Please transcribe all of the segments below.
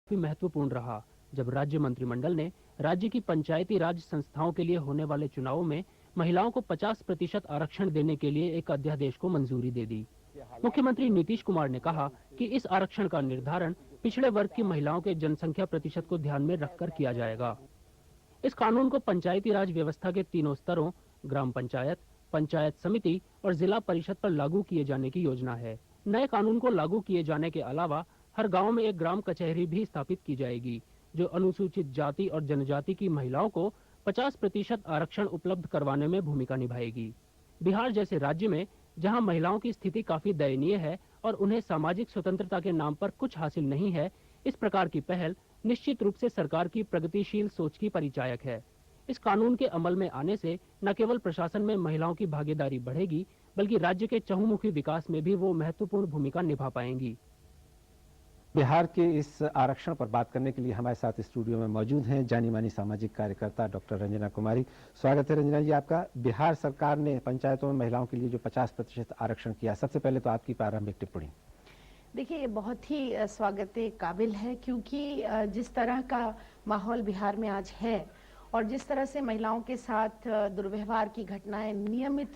भी महत्वपूर्ण रहा जब राज्य मंत्रिमंडल ने राज्य की पंचायती राज संस्थाओं के लिए होने वाले चुनावों में महिलाओं को 50% आरक्षण देने के लिए एक अध्यादेश को मंजूरी दे दी। मुख्यमंत्री नीतीश कुमार ने कहा कि इस आरक्षण का निर्धारण पिछड़े वर्ग की महिलाओं के जनसंख्या प्रतिशत को ध्यान में रखकर किया जाएगा। इस कानून को पंचायती राज व्यवस्था के तीनों स्तरों ग्राम पंचायत, पंचायत समिति और जिला परिषद पर लागू किए जाने की योजना है। नए कानून को लागू किए जाने के अलावा हर गांव में एक ग्राम कचहरी भी स्थापित की जाएगी, जो अनुसूचित जाति और जनजाति की महिलाओं को 50% आरक्षण उपलब्ध करवाने में भूमिका निभाएगी। बिहार जैसे राज्य में जहां महिलाओं की स्थिति काफी दयनीय है और उन्हें सामाजिक स्वतंत्रता के नाम पर कुछ हासिल नहीं है, इस प्रकार की पहल निश्चित रूप से सरकार की प्रगतिशील सोच की परिचायक है। इस कानून के अमल में आने से न केवल प्रशासन में महिलाओं की भागीदारी बढ़ेगी, बल्कि राज्य के चहुमुखी विकास में भी वो महत्वपूर्ण भूमिका निभा पाएंगी। बिहार के इस आरक्षण पर बात करने के लिए हमारे साथ स्टूडियो में मौजूद हैं जानी मानी सामाजिक कार्यकर्ता डॉक्टर रंजना कुमारी। स्वागत है रंजना जी आपका। बिहार सरकार ने पंचायतों में महिलाओं के लिए जो 50% आरक्षण किया, सबसे पहले तो आपकी प्रारंभिक टिप्पणी। देखिए, ये बहुत ही स्वागत काबिल है, क्योंकि जिस तरह का माहौल बिहार में आज है और जिस तरह से महिलाओं के साथ दुर्व्यवहार की घटनाएं नियमित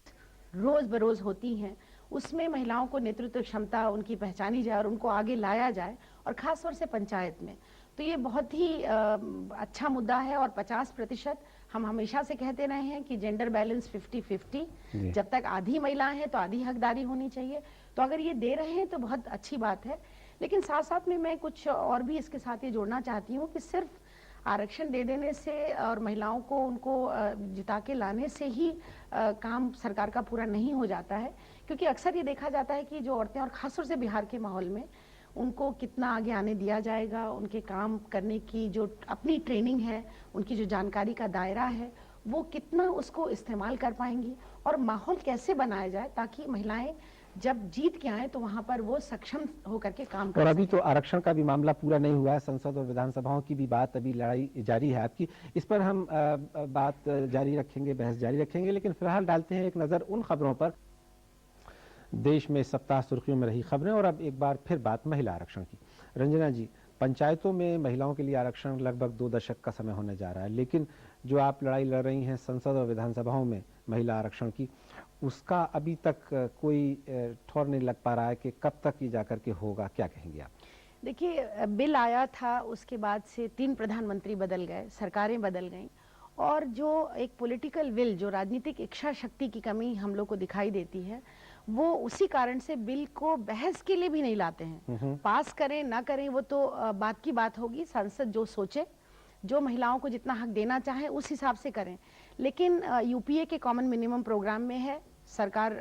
रोज बरोज होती हैं, उसमें महिलाओं को नेतृत्व क्षमता उनकी पहचानी जाए और उनको आगे लाया जाए, और खास तौर से पंचायत में, तो ये बहुत ही अच्छा मुद्दा है। और 50% हम हमेशा से कहते रहे हैं कि जेंडर बैलेंस 50-50, जब तक आधी महिलाएं हैं तो आधी हकदारी होनी चाहिए। तो अगर ये दे रहे हैं तो बहुत अच्छी बात है, लेकिन साथ साथ में मैं कुछ और भी इसके साथ ये जोड़ना चाहती हूँ कि सिर्फ आरक्षण दे देने से और महिलाओं को उनको जिता के लाने से ही काम सरकार का पूरा नहीं हो जाता है, क्योंकि अक्सर ये देखा जाता है कि जो औरतें, और खासतौर से बिहार के माहौल में, उनको कितना आगे आने दिया जाएगा, उनके काम करने की जो अपनी ट्रेनिंग है, उनकी जो जानकारी का दायरा है, वो कितना उसको इस्तेमाल कर पाएंगी, और माहौल कैसे बनाया जाए ताकि महिलाएं जब जीत के आए तो वहां पर वो सक्षम होकर के काम कर। और अभी तो आरक्षण का भी मामला पूरा नहीं हुआ है, संसद और विधानसभाओं की भी बात, अभी लड़ाई जारी है आपकी। इस पर हम बात जारी रखेंगे, बहस जारी रखेंगे, लेकिन फिलहाल डालते हैं एक नजर उन खबरों पर। देश में सप्ताह सुर्खियों में रही खबरें और अब एक बार फिर बात महिला आरक्षण की। रंजना जी, पंचायतों में महिलाओं के लिए आरक्षण लगभग 2 दशक का समय होने जा रहा है, लेकिन जो आप लड़ाई लड़ रही हैं संसद और विधानसभाओं में महिला आरक्षण की, उसका अभी तक कोई ठौर नहीं लग पा रहा है कि कब तक ये जाकर के होगा, क्या कहेंगे आप? देखिए, बिल आया था, उसके बाद से 3 प्रधानमंत्री बदल गए, सरकारें बदल गईं, और जो एक पॉलिटिकल विल, जो राजनीतिक इच्छा शक्ति की कमी हम लोग को दिखाई देती है, वो उसी कारण से बिल को बहस के लिए भी नहीं लाते हैं। पास करें ना करें वो तो बात की बात होगी, संसद जो सोचे, जो महिलाओं को जितना हक देना चाहे उस हिसाब से करें। लेकिन यूपीए के कॉमन मिनिमम प्रोग्राम में है, सरकार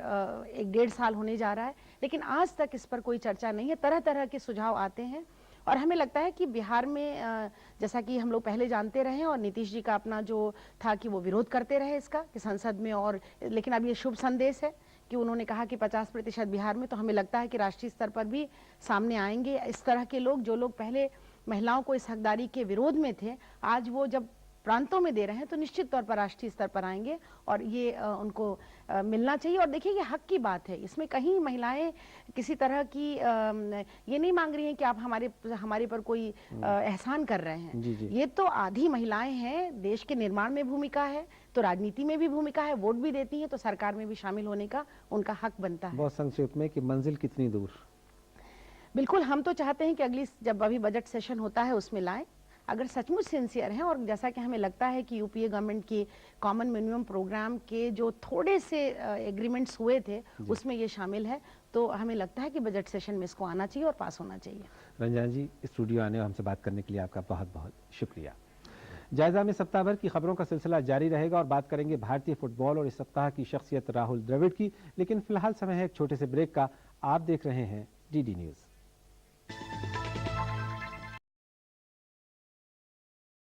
1-1.5 साल होने जा रहा है, लेकिन आज तक इस पर कोई चर्चा नहीं है। तरह तरह के सुझाव आते हैं, और हमें लगता है कि बिहार में जैसा कि हम लोग पहले जानते रहे, और नीतीश जी का अपना जो था कि वो विरोध करते रहे इसका कि संसद में, और लेकिन अब ये शुभ संदेश है कि उन्होंने कहा कि 50% बिहार में, तो हमें लगता है कि राष्ट्रीय स्तर पर भी सामने आएंगे इस तरह के लोग, जो लोग पहले महिलाओं को इस हकदारी के विरोध में थे, आज वो जब प्रांतों में दे रहे हैं तो निश्चित तौर पर राष्ट्रीय स्तर पर आएंगे, और ये उनको मिलना चाहिए। और देखिए, ये हक की बात है, इसमें कहीं महिलाएं किसी तरह की ये नहीं मांग रही हैं कि आप हमारे पर कोई एहसान कर रहे हैं। जी जी। ये तो आधी महिलाएं हैं, देश के निर्माण में भूमिका है, तो राजनीति में भी भूमिका है, वोट भी देती हैं, तो सरकार में भी शामिल होने का उनका हक बनता है। बहुत संक्षेप में कि मंजिल कितनी दूर? बिल्कुल, हम तो चाहते हैं कि जब अभी बजट सेशन होता है उसमें लाएं, अगर सचमुच सिंसियर हैं, और जैसा कि हमें लगता है कि यूपीए गवर्नमेंट की कॉमन मिनिमम प्रोग्राम के जो थोड़े से एग्रीमेंट्स हुए थे उसमें ये शामिल है, तो हमें लगता है कि बजट सेशन में इसको आना चाहिए और पास होना चाहिए। रंजना जी, स्टूडियो आने और हमसे बात करने के लिए आपका बहुत बहुत शुक्रिया। जायजा में सप्ताह भर की खबरों का सिलसिला जारी रहेगा और बात करेंगे भारतीय फुटबॉल और इस सप्ताह की शख्सियत राहुल द्रविड़ की, लेकिन फिलहाल समय है एक छोटे से ब्रेक का। आप देख रहे हैं डीडी न्यूज।